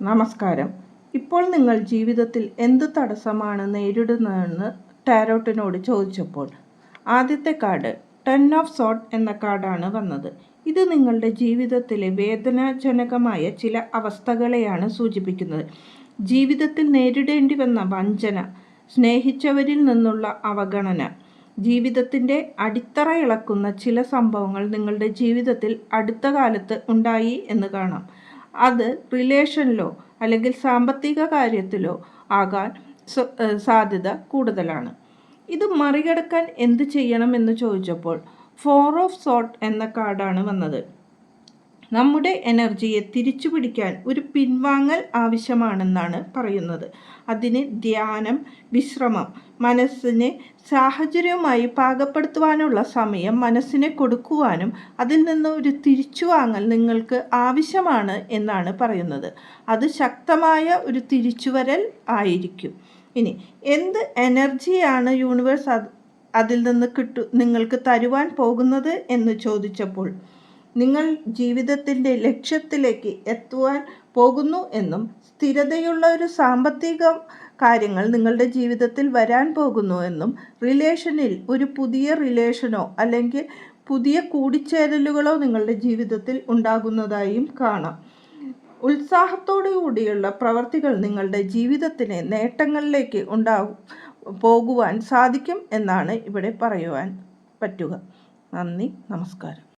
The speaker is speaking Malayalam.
നമസ്കാരം. ഇപ്പോൾ നിങ്ങൾ ജീവിതത്തിൽ എന്ത് തടസ്സമാണ് നേരിടുന്നതെന്ന് ടാരോട്ടിനോട് ചോദിച്ചപ്പോൾ ആദ്യത്തെ കാർഡ് 10 ഓഫ് സോർഡ് എന്ന കാർഡാണ് വന്നത്. ഇത് നിങ്ങളുടെ ജീവിതത്തിലെ വേദനാജനകമായ ചില അവസ്ഥകളെയാണ് സൂചിപ്പിക്കുന്നത്. ജീവിതത്തിൽ നേരിടേണ്ടി വന്ന വഞ്ചന, സ്നേഹിച്ചവരിൽ നിന്നുള്ള അവഗണന, ജീവിതത്തിൻ്റെ അടിത്തറ ഇളക്കുന്ന ചില സംഭവങ്ങൾ നിങ്ങളുടെ ജീവിതത്തിൽ അടുത്ത കാലത്ത് ഉണ്ടായി എന്ന് കാണാം. അത് റിലേഷനിലോ അല്ലെങ്കിൽ സാമ്പത്തിക കാര്യത്തിലോ ആകാൻ സാധ്യത കൂടുതലാണ്. ഇത് മറികടക്കാൻ എന്ത് ചെയ്യണമെന്ന് ചോദിച്ചപ്പോൾ 4 ഓഫ് സോർഡ് എന്ന കാർഡാണ് വന്നത്. നമ്മുടെ എനർജിയെ തിരിച്ചു പിടിക്കാൻ ഒരു പിൻവാങ്ങൽ ആവശ്യമാണെന്നാണ് പറയുന്നത്. അതിന് ധ്യാനം, വിശ്രമം, മനസ്സിനെ സാഹചര്യവുമായി പാകപ്പെടുത്തുവാനുള്ള സമയം മനസ്സിനെ കൊടുക്കുവാനും അതിൽ നിന്ന് ഒരു തിരിച്ചുവാങ്ങൽ നിങ്ങൾക്ക് ആവശ്യമാണ് എന്നാണ് പറയുന്നത്. അത് ശക്തമായ ഒരു തിരിച്ചുവരൽ ആയിരിക്കും. ഇനി എന്ത് എനർജിയാണ് യൂണിവേഴ്സ് അതിൽ നിന്ന് നിങ്ങൾക്ക് തരുവാൻ പോകുന്നത് എന്ന് ചോദിച്ചപ്പോൾ നിങ്ങൾ ജീവിതത്തിൻ്റെ ലക്ഷ്യത്തിലേക്ക് എത്തുവാൻ പോകുന്നു എന്നും സ്ഥിരതയുള്ള ഒരു സാമ്പത്തിക കാര്യങ്ങൾ നിങ്ങളുടെ ജീവിതത്തിൽ വരാൻ പോകുന്നു എന്നും റിലേഷനിൽ ഒരു പുതിയ റിലേഷനോ അല്ലെങ്കിൽ പുതിയ കൂടിച്ചേരലുകളോ നിങ്ങളുടെ ജീവിതത്തിൽ ഉണ്ടാകുന്നതായും കാണാം. ഉത്സാഹത്തോടു കൂടിയുള്ള പ്രവർത്തികൾ നിങ്ങളുടെ ജീവിതത്തിലെ നേട്ടങ്ങളിലേക്ക് പോകുവാൻ സാധിക്കും എന്നാണ് ഇവിടെ പറയുവാൻ പറ്റുക. നന്ദി, നമസ്കാരം.